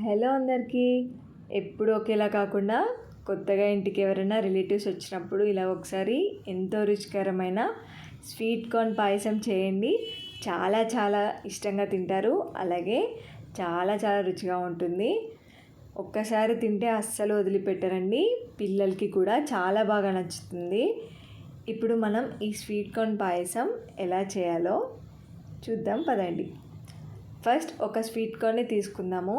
Hello అందరికీ. ఎప్పుడు ఒకేలా కాకుండా కొత్తగా ఇంటికి ఎవరైనా రిలేటివ్స్ వచ్చినప్పుడు ఇలా ఒకసారి ఎంతో రుచికరమైన స్వీట్ కార్న్ పాయసం చేయండి. చాలా చాలా ఇష్టంగా తింటారు. అలాగే చాలా చాలా రుచిగా ఉంటుంది. ఒక్కసారి తింటే అస్సలు వదిలిపెట్టరండి. పిల్లలకి కూడా చాలా బాగా నచ్చుతుంది. ఇప్పుడు మనం ఈ స్వీట్ కార్న్ పాయసం ఎలా చేయాలో చూద్దాం పదండి. ఫస్ట్ ఒక స్వీట్ కార్న్ని తీసుకుందాము.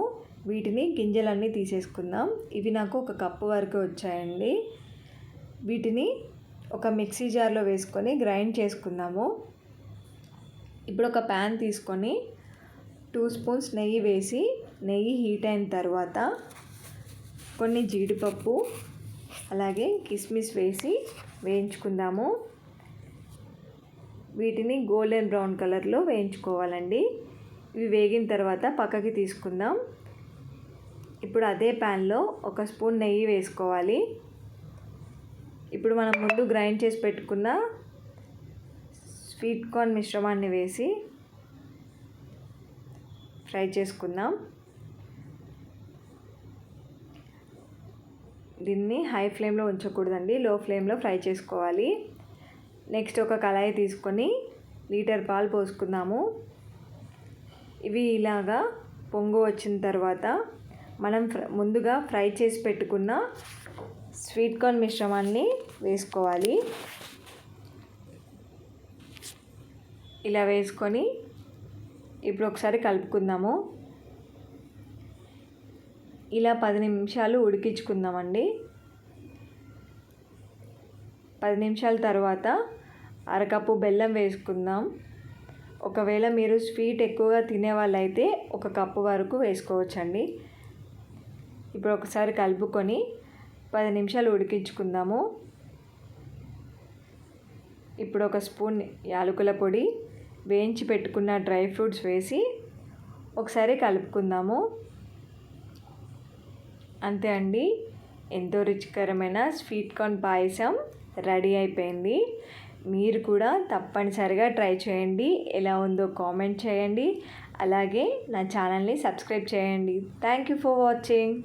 వీటిని గింజలన్నీ తీసేసుకుందాం. ఇవి నాకు 1 కప్పు వరకు వచ్చాయండి. వీటిని ఒక మిక్సీ జార్లో వేసుకొని గ్రైండ్ చేసుకుందాము. ఇప్పుడు ఒక ప్యాన్ తీసుకొని 2 స్పూన్స్ నెయ్యి వేసి, నెయ్యి హీట్ అయిన తర్వాత కొన్ని జీడిపప్పు అలాగే కిస్మిస్ వేసి వేయించుకుందాము. వీటిని గోల్డెన్ బ్రౌన్ కలర్లో వేయించుకోవాలండి. ఇవి వేగిన తర్వాత పక్కకి తీసుకుందాం. ఇప్పుడు అదే ప్యాన్లో 1 స్పూన్ నెయ్యి వేసుకోవాలి. ఇప్పుడు మనం ముందు గ్రైండ్ చేసి పెట్టుకున్న స్వీట్ కార్న్ మిశ్రమాన్ని వేసి ఫ్రై చేసుకుందాం. దీన్ని హై ఫ్లేమ్లో ఉంచకూడదండి, లో ఫ్లేమ్లో ఫ్రై చేసుకోవాలి. నెక్స్ట్ ఒక కళాయి తీసుకొని లీటర్ పాలు పోసుకుందాము. ఇవి ఇలాగా పొంగు వచ్చిన తర్వాత మనం ముందుగా ఫ్రై చేసి పెట్టుకున్న స్వీట్ కార్న్ మిశ్రమాన్ని వేసుకోవాలి. ఇలా వేసుకొని ఇప్పుడు ఒకసారి కలుపుకుందాము. ఇలా 10 నిమిషాలు ఉడికించుకుందామండి. 10 నిమిషాల తర్వాత 1/2 కప్పు బెల్లం వేసుకుందాం. ఒకవేళ మీరు స్వీట్ ఎక్కువగా తినే వాళ్ళైతే 1 కప్పు వరకు వేసుకోవచ్చండి. ఇప్పుడు ఒకసారి కలుపుకొని 10 నిమిషాలు ఉడికించుకుందాము. ఇప్పుడు 1 స్పూన్ యాలకుల పొడి, వేయించి పెట్టుకున్న డ్రై ఫ్రూట్స్ వేసి ఒకసారి కలుపుకుందాము. అంతే అండి, ఎంతో రుచికరమైన స్వీట్ కార్న్ పాయసం రెడీ అయిపోయింది. మీరు కూడా తప్పనిసరిగా ట్రై చేయండి. ఎలా ఉందో కామెంట్ చేయండి. అలాగే నా ఛానల్ని సబ్స్క్రైబ్ చేయండి. Thank you for watching.